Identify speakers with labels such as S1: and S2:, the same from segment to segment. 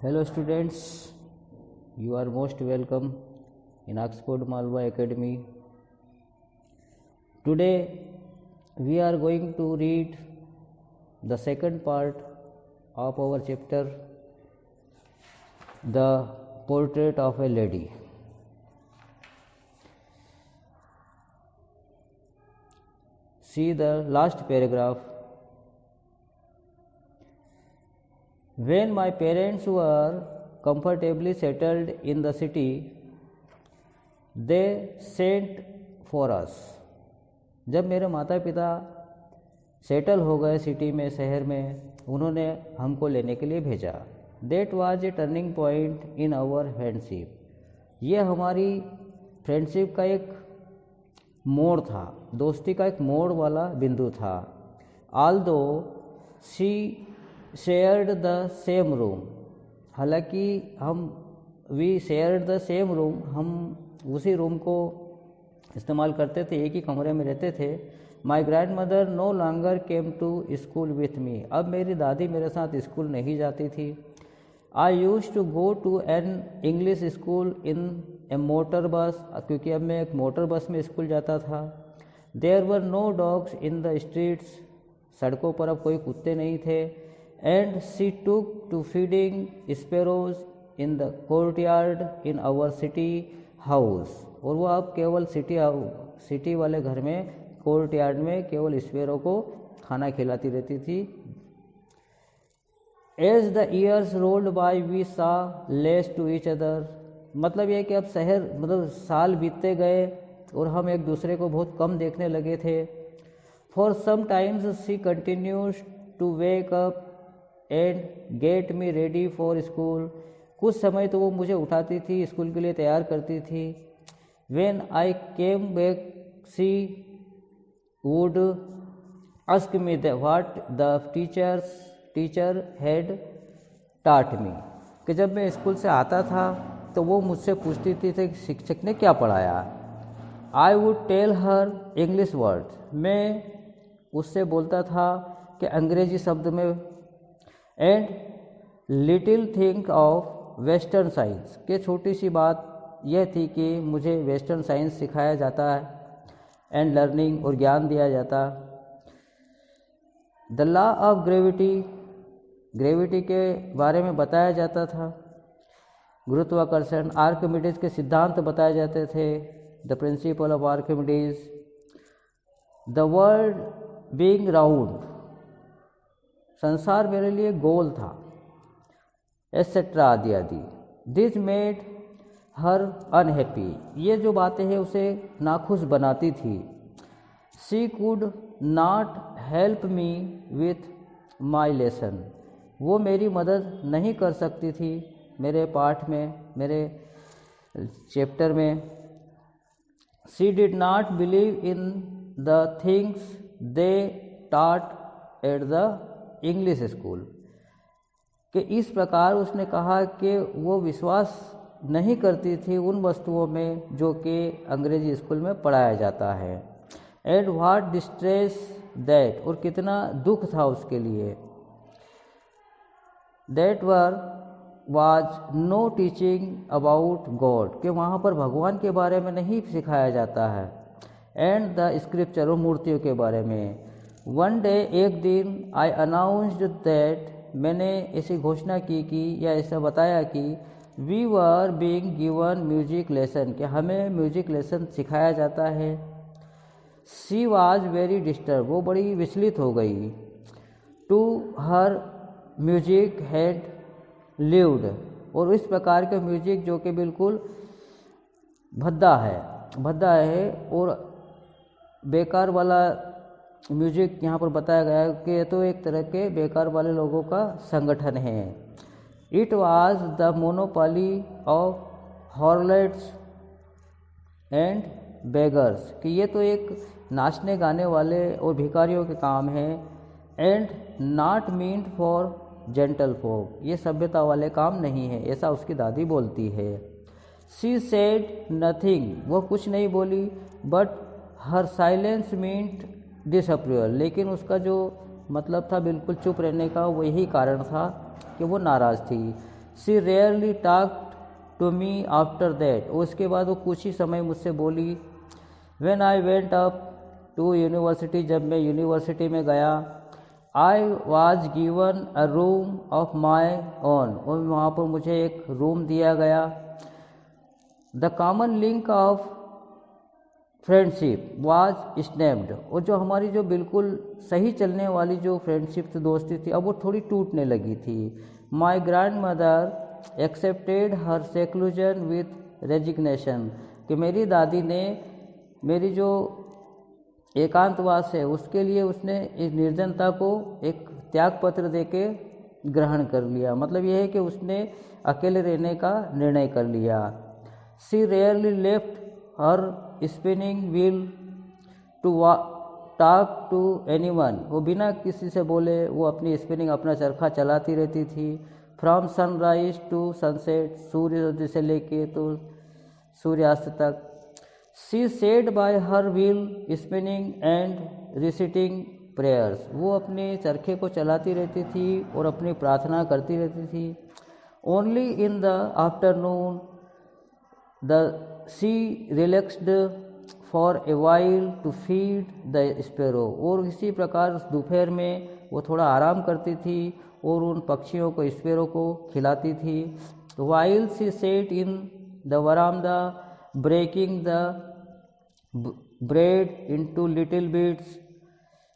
S1: Hello students, you are most welcome in Oxford Malwa Academy. Today we are going to read the second part of our chapter, The Portrait of a Lady. See the last paragraph. When my parents were comfortably settled in the city, they sent for us. जब मेरे माता पिता settle हो गए city में, शहर में, उन्होंने हमको लेने के लिए भेजा. That was a turning point in our friendship. ये हमारी फ्रेंडशिप का एक मोड़ था, दोस्ती का एक मोड़ वाला बिंदु था. Although she shared the same room, हालांकि we shared the same room, हम उसी रूम को इस्तेमाल करते थे, एक ही कमरे में रहते थे. My grandmother no longer came to school with me, अब मेरी दादी मेरे साथ स्कूल नहीं जाती थी. I use to go to an English school in a motor bus, क्योंकि अब मैं एक मोटर बस में स्कूल जाता था. There were no dogs in the streets, सड़कों पर अब कोई कुत्ते नहीं थे. And she took to feeding sparrows in the courtyard in our city house, और वो अब केवल सिटी वाले घर में, कोर्टयार्ड में केवल स्पैरो को खाना खिलाती रहती थी. As the years rolled by we saw less to each other, मतलब ये कि अब साल बीतते गए और हम एक दूसरे को बहुत कम देखने लगे थे. For some times she continues to wake up and get me ready for school, कुछ समय तो वो मुझे उठाती थी, स्कूल के लिए तैयार करती थी. When I came back she would ask me what the teacher had taught me, कि जब मैं स्कूल से आता था तो वो मुझसे पूछती थी कि शिक्षक ने क्या पढ़ाया. I would tell her English word, मैं उससे बोलता था कि अंग्रेजी शब्द में. And little think of western science, के छोटी सी बात यह थी कि मुझे वेस्टर्न साइंस सिखाया जाता है, एंड लर्निंग, और ज्ञान दिया जाता. द लॉ ऑफ ग्रेविटी के बारे में बताया जाता था, गुरुत्वाकर्षण, आर्किमिडीज के सिद्धांत बताए जाते थे, the principle of Archimedes, the world being round, संसार मेरे लिए गोल था, एटसेट्रा आदि आदि. दिस मेड हर अनहैप्पी, ये जो बातें हैं उसे नाखुश बनाती थी. She could not help me with my lesson, वो मेरी मदद नहीं कर सकती थी मेरे पाठ में, मेरे चैप्टर में. She did not believe in the things they taught at the English school, कि इस प्रकार उसने कहा कि वो विश्वास नहीं करती थी उन वस्तुओं में जो कि अंग्रेजी स्कूल में पढ़ाया जाता है. एंड व्हाट डिस्ट्रेस दैट, और कितना दुख था उसके लिए. That was no teaching about God, कि वहाँ पर भगवान के बारे में नहीं सिखाया जाता है. एंड द स्क्रिप्चर, और मूर्तियों के बारे में. वन डे, एक दिन, आई अनाउंस्ड दैट, मैंने ऐसी घोषणा की कि या ऐसा बताया कि we were being given music lesson, कि हमें म्यूजिक लेसन सिखाया जाता है. शी वाज वेरी डिस्टर्ब, वो बड़ी विचलित हो गई. To her music had lived, और इस प्रकार के म्यूजिक जो कि बिल्कुल भद्दा है और बेकार वाला म्यूजिक यहाँ पर बताया गया है कि ये तो एक तरह के बेकार वाले लोगों का संगठन है. It was the monopoly of harlots and beggars, कि ये तो एक नाचने गाने वाले और भिखारियों के काम है. And not meant for gentlefolk, ये सभ्यता वाले काम नहीं है, ऐसा उसकी दादी बोलती है. शी सेड नथिंग, वो कुछ नहीं बोली. But her silence meant disapproval, लेकिन उसका जो मतलब था बिल्कुल चुप रहने का, वही कारण था कि वो नाराज़ थी. She rarely talked to me after that, उसके बाद वो कुछ ही समय मुझसे बोली। When I went up to university, जब मैं यूनिवर्सिटी में गया, I was given a room of my own, और वहाँ पर मुझे एक रूम दिया गया। The common link of friendship was snapped, और जो हमारी जो बिल्कुल सही चलने वाली जो फ्रेंडशिप थी, दोस्ती थी, अब वो थोड़ी टूटने लगी थी। My grand mother accepted her seclusion with resignation, कि मेरी दादी ने मेरी जो एकांतवास है उसके लिए उसने इस निर्जनता को एक त्याग पत्र देके ग्रहण कर लिया। मतलब यह है कि उसने अकेले रहने का निर्णय कर लिया। She rarely left her spinning wheel to talk to anyone, वो बिना किसी से बोले वो अपनी स्पिनिंग, अपना चरखा चलाती रहती थी। फ्रॉम सनराइज टू सनसेट, सूर्योदय से लेके तो सूर्यास्त तक। She said by her wheel spinning and reciting prayers, वो अपने चरखे को चलाती रहती थी और अपनी प्रार्थना करती रहती थी। Only in the afternoon the she relaxed for a while to feed the sparrow, और इसी प्रकार दोपहर में वो थोड़ा आराम करती थी और उन पक्षियों को, स्पैरो को खिलाती थी। While she sat in the verandah breaking the bread into little bits,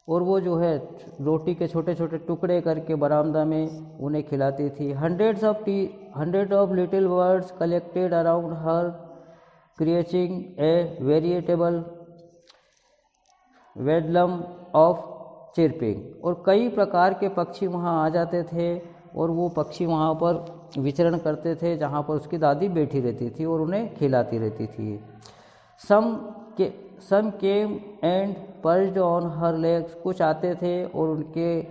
S1: और वो जो है रोटी के छोटे छोटे टुकड़े करके बरामदा में उन्हें खिलाती थी। Hundred of little birds collected around her creating a veritable bedlam of chirping, और कई प्रकार के पक्षी वहाँ आ जाते थे और वो पक्षी वहाँ पर विचरण करते थे जहाँ पर उसकी दादी बैठी रहती थी और उन्हें खिलाती रहती थी। Some came and perched on her legs, कुछ आते थे और उनके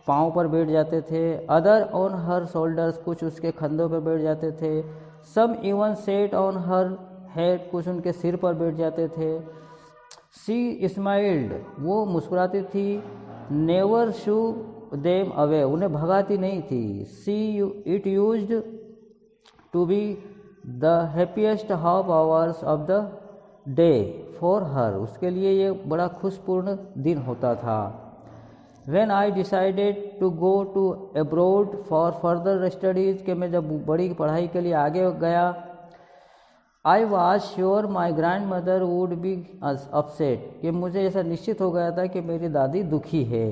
S1: पाँव पर बैठ जाते थे। अदर ऑन हर शोल्डर्स, कुछ उसके कंधों पर बैठ जाते थे। Some even sat on her head, कुछ उनके सिर पर बैठ जाते थे। शी स्माइल्ड, वो मुस्कुराती थी। नेवर शू देम अवे, उन्हें भगाती नहीं थी। She it used to be the happiest half hours of the day for her, उसके लिए ये बड़ा खुशपूर्ण दिन होता था। When I decided to go to abroad for further studies, कि मैं जब बड़ी पढ़ाई के लिए आगे गया, I was sure my grandmother would be upset, कि मुझे ऐसा निश्चित हो गया था कि मेरी दादी दुखी है।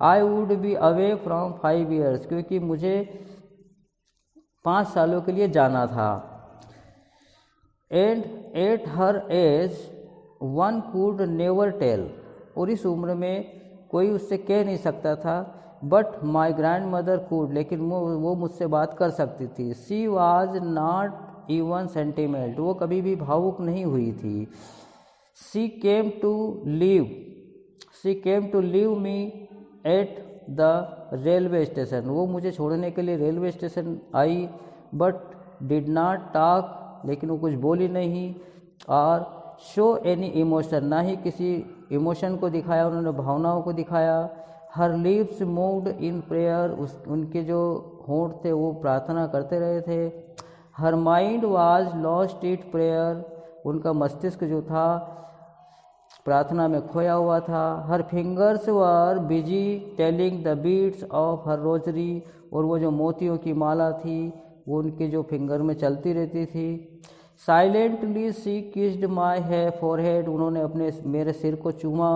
S1: I would be away from 5 years, क्योंकि मुझे 5 सालों के लिए जाना था। And at her age one could never tell, और इस उम्र में कोई उससे कह नहीं सकता था। But my grandmother could, लेकिन वो मुझसे बात कर सकती थी। She was not even sentiment, वो कभी भी भावुक नहीं हुई थी। She came to leave me at the railway station, वो मुझे छोड़ने के लिए रेलवे स्टेशन आई। बट डिड नॉट टॉक, लेकिन वो कुछ बोली नहीं। और शो एनी इमोशन, ना ही किसी इमोशन को दिखाया, उन्होंने भावनाओं को दिखाया। Her lips moved in prayer, उनके जो होंठ थे वो प्रार्थना करते रहे थे। Her mind was lost it prayer, उनका मस्तिष्क जो था प्रार्थना में खोया हुआ था। Her fingers were busy telling the beads of her rosary, और वो जो मोतियों की माला थी वो उनके जो फिंगर में चलती रहती थी। साइलेंटली शी किस्ड माई है फोरहेड, उन्होंने मेरे सिर को चूमा।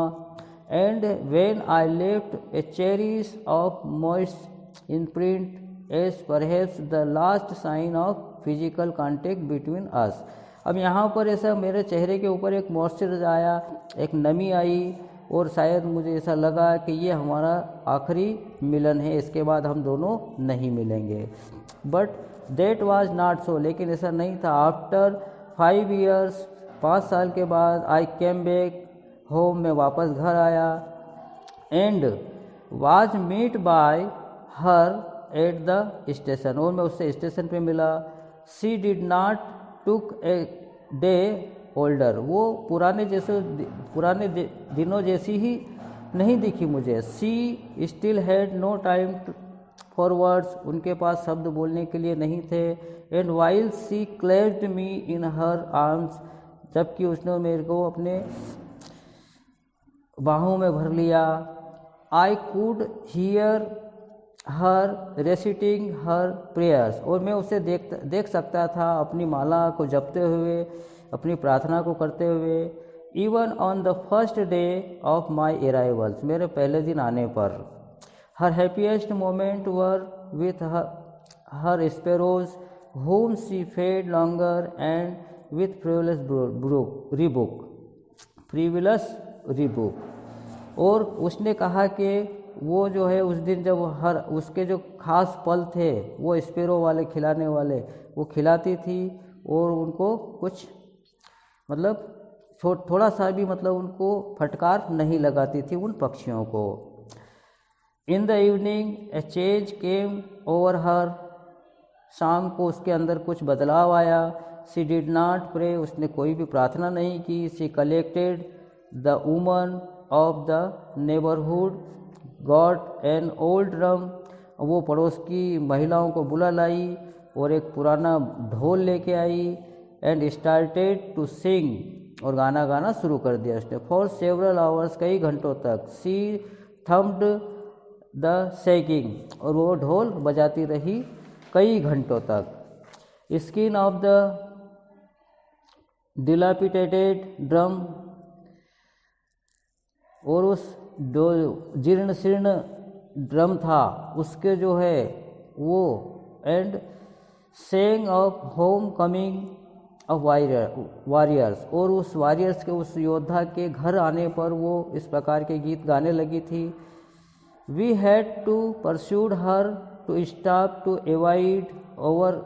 S1: And when I left a cherish of moist imprint as perhaps the last sign of physical contact between us. अब यहाँ पर ऐसा मेरे चेहरे के ऊपर एक मॉइस्चर आया, एक नमी आई, और शायद मुझे ऐसा लगा कि ये हमारा आखिरी मिलन है, इसके बाद हम दोनों नहीं मिलेंगे। But That was not so, लेकिन ऐसा नहीं था। आफ्टर 5 years, 5 साल के बाद, आई केम बैक होम, मैं वापस घर आया। And was met by her at the station, और मैं उससे स्टेशन पे मिला। She did not look a day older, वो पुराने दिनों जैसी ही नहीं दिखी मुझे। She still had no time for words, उनके पास शब्द बोलने के लिए नहीं थे। And while she clasped me in her arms, जबकि उसने मेरे को अपने बाहों में भर लिया। I could hear her रेसिटिंग her prayers, और मैं उसे देख सकता था अपनी माला को जपते हुए, अपनी प्रार्थना को करते हुए। Even on the first day of my arrivals, मेरे पहले दिन आने पर। Her happiest moment were with her sparrows whom she fed longer and with frivolous rebuke। और उसने कहा कि वो जो है उस दिन जब हर उसके जो खास पल थे वो स्पेरो वाले खिलाने वाले वो खिलाती थी, और उनको कुछ मतलब थोड़ा सा भी मतलब उनको फटकार नहीं लगाती थी उन पक्षियों को। In the evening A change came over हर, शाम को उसके अंदर कुछ बदलाव आया। शी डिड नॉट प्रे, उसने कोई भी प्रार्थना नहीं की। She collected the woman of the neighbourhood, got an old drum, वो पड़ोस की महिलाओं को बुला लाई और एक पुराना ढोल लेके आई। एंड स्टार्टेड टू सिंग, और गाना शुरू कर दिया उसने। फॉर सेवरल आवर्स, कई घंटों तक। शी थम्ड द शेकिंग, और वो ढोल बजाती रही कई घंटों तक। Skin of the dilapidated drum, और उस जीर्ण शीर्ण ड्रम था उसके जो है वो। And saying of home coming of warriors, और उस वॉरियर्स के, उस योद्धा के घर आने पर वो इस प्रकार के गीत गाने लगी थी। We had to persuade her to stop to avoid over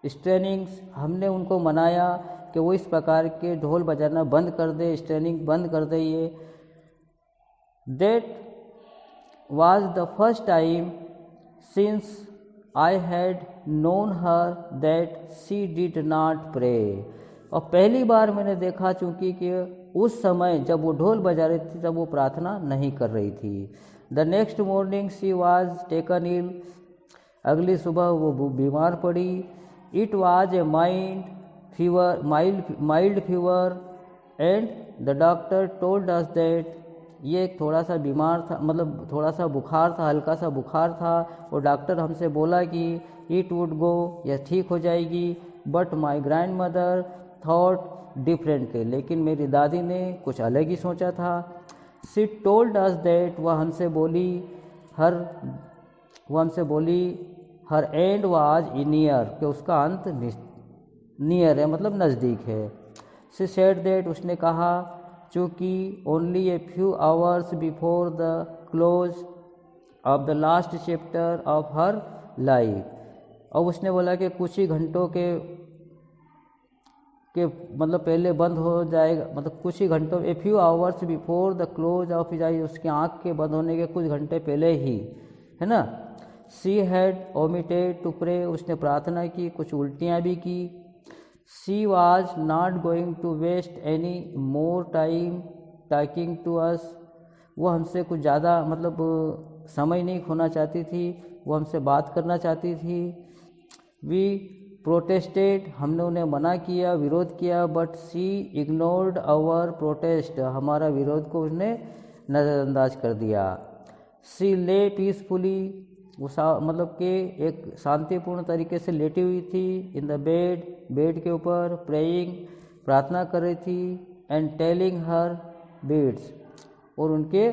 S1: strainings, हमने उनको मनाया कि वो इस प्रकार के ढोल बजाना बंद कर दे, स्ट्रेनिंग बंद कर दे। ये that was the first time since I had known her that she did not pray, और पहली बार मैंने देखा चूँकि कि उस समय जब वो ढोल बजा रही थी तब वो प्रार्थना नहीं कर रही थी। The next morning she was taken ill, अगली सुबह वो बीमार पड़ी। It was a mild fever and the doctor told us that, ये थोड़ा सा बीमार था, मतलब थोड़ा सा बुखार था, हल्का सा बुखार था, और डॉक्टर हमसे बोला कि इट वुड गो, यह ठीक हो जाएगी। But my grand mother thought differently, लेकिन मेरी दादी ने कुछ अलग ही सोचा था। शी टोल्ड अस दैट, वह हमसे बोली हर एंड वाज नियर, कि उसका अंत नियर है, मतलब नज़दीक है। शी सेड दैट, उसने कहा चूँकि only A few hours before the close of the last chapter of her life, और उसने बोला कि कुछ ही घंटों के मतलब पहले बंद हो जाएगा, मतलब कुछ ही घंटों, a few hours before the close of his eye, उसकी आँख के बंद होने के कुछ घंटे पहले ही, है ना। She had omitted to pray, उसने प्रार्थना की, कुछ उल्टियाँ भी की। She was not going to waste any more time talking to us, वो हमसे कुछ ज़्यादा मतलब समय नहीं खोना चाहती थी, वो हमसे बात करना चाहती थी। वी प्रोटेस्टेड, हमने उन्हें मना किया, विरोध किया। But she ignored our protest, हमारा विरोध को उसने नज़रअंदाज कर दिया। शी ले पीसफुली, वो मतलब कि एक शांतिपूर्ण तरीके से लेटी हुई थी। इन द बेड के ऊपर, प्रेइंग, प्रार्थना कर रही थी। एंड टेलिंग हर बीड्स, और उनके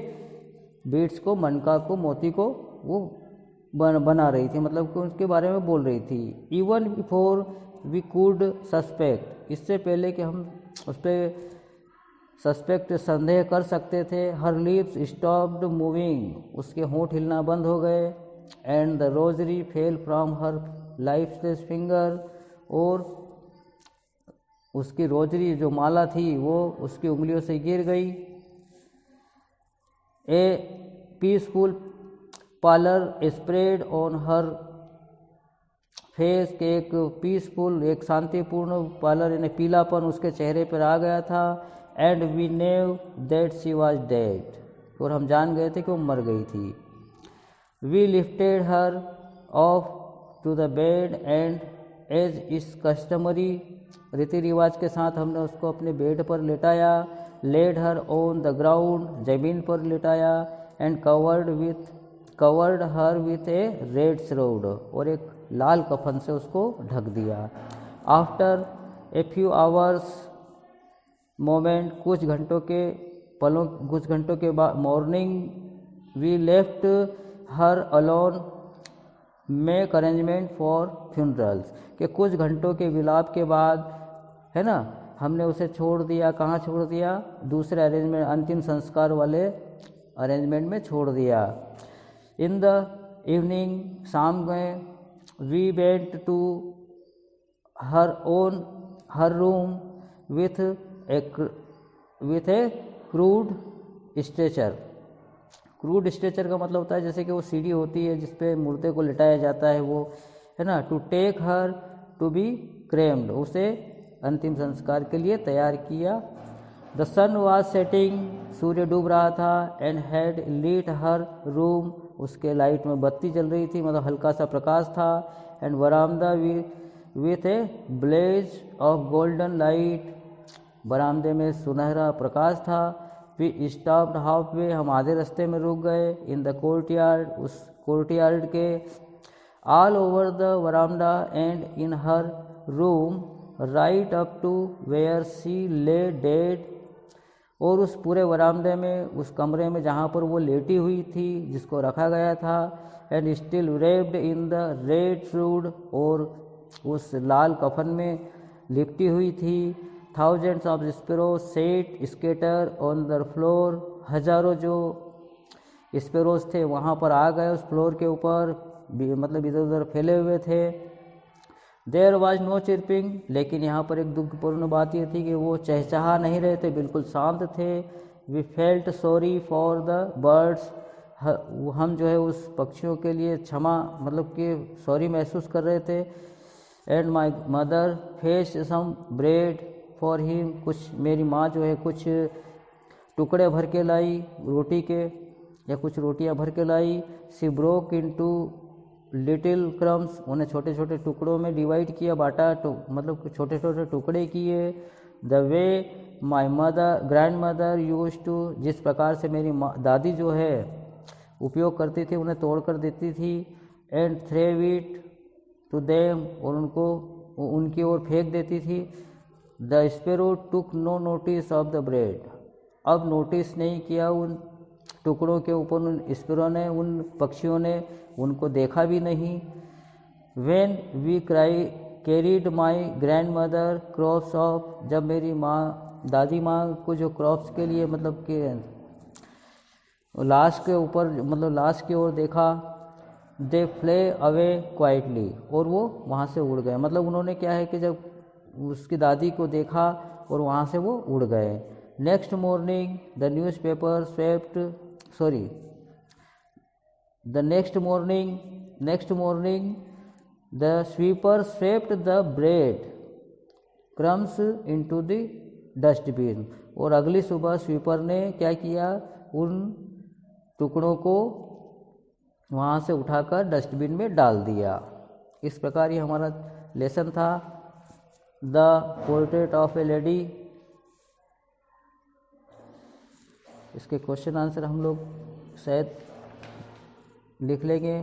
S1: बीड्स को, मनका को, मोती को वो बना रही थी, मतलब कि उसके बारे में बोल रही थी। Even before we could suspect, इससे पहले कि हम उस पर सस्पेक्ट संदेह कर सकते थे। हर लिप्स स्टॉप्ड मूविंग, उसके होंठ हिलना बंद हो गए। And the rosary fell from her lifeless finger, और उसकी रोजरी जो माला थी वो उसकी उंगलियों से गिर गई। ए peaceful parlour spread on her face, के एक पीसफुल, एक शांतिपूर्ण पालर यानी पीलापन उसके चेहरे पर आ गया था। And we knew that she was dead, और हम जान गए थे कि वो मर गई थी। We lifted her off to the bed and as is customary, रीति रिवाज के साथ हमने उसको अपने बेड पर लेटाया, laid her on the ground, ज़मीन पर लेटाया, and covered her with a red shroud, और एक लाल कफन से उसको ढक दिया। After a few hours moment, कुछ घंटों के बाद morning we left her alone, make arrangement for funerals, कि कुछ घंटों के विलाप के बाद, है ना, हमने उसे छोड़ दिया। कहाँ छोड़ दिया? दूसरे अरेंजमेंट, अंतिम संस्कार वाले अरेंजमेंट में छोड़ दिया। इन द इवनिंग, शाम में, we went to her room with a crude stretcher. Crude stretcher का मतलब होता है जैसे कि वो सीढ़ी होती है जिसपे मुर्दे को लिटाया जाता है, वो, है ना, to take her to be cremated, उसे अंतिम संस्कार के लिए तैयार किया। द सन वाज सेटिंग, सूर्य डूब रहा था, and had lit her room, उसके लाइट में बत्ती जल रही थी, मतलब हल्का सा प्रकाश था। And verandah with a blaze of golden light, बरामदे में सुनहरा प्रकाश था। वी स्टॉप्ड हाफ वे, हम आधे रास्ते में रुक गए। इन द कोर्टयार्ड, उस कोर्टयार्ड के। All over the verandah and in her room, right up to where she lay dead, और उस पूरे वरामदे में, उस कमरे में जहाँ पर वो लेटी हुई थी, जिसको रखा गया था। And still wrapped in the red shroud, और उस लाल कफन में लिपटी हुई थी। Thousands of sparrows sat scatter on the floor, हजारों जो स्पैरोज थे वहाँ पर आ गए उस फ्लोर के ऊपर, मतलब इधर उधर फैले हुए थे। देयर वाज नो चिरपिंग, लेकिन यहाँ पर एक दुखपूर्ण बात ये थी कि वो चहचहा नहीं रहे थे, बिल्कुल शांत थे। We felt sorry for the birds, हम जो है उस पक्षियों के लिए क्षमा, मतलब कि सॉरी महसूस कर रहे थे। And my mother fetch some bread for him, कुछ मेरी माँ जो है कुछ टुकड़े भर के लाई रोटी के, या कुछ रोटियां भर के लाई। सी ब्रोक इनटू लिटिल क्रम्स, उन्हें छोटे छोटे टुकड़ों में डिवाइड किया, बांटा, मतलब छोटे छोटे टुकड़े किए। The way my grandmother use to, जिस प्रकार से मेरी दादी जो है उपयोग करती थी, उन्हें तोड़ कर देती थी। And threw it to them, और उनको उनकी ओर फेंक देती थी। The sparrow took no notice of the bread, अब नोटिस नहीं किया उन टुकड़ों के ऊपर उन स्पैरो ने, उन पक्षियों ने, उनको देखा भी नहीं। When we carried my grandmother corpse off, जब मेरी माँ, दादी माँ को जो क्रॉप्स के लिए, मतलब कि लाश के ऊपर, मतलब लाश की ओर देखा। दे फ्ले अवे क्वाइटली, और वो वहाँ से उड़ गए, मतलब उन्होंने क्या है कि जब उसकी दादी को देखा और वहाँ से वो उड़ गए। Next morning the newspaper swept, next morning the sweeper swept the bread crumbs into the dustbin, और अगली सुबह स्वीपर ने क्या किया, उन टुकड़ों को वहाँ से उठाकर डस्टबिन में डाल दिया। इस प्रकार ये हमारा लेसन था, the portrait of A lady. इसके क्वेश्चन आंसर हम लोग शायद लिख लेंगे।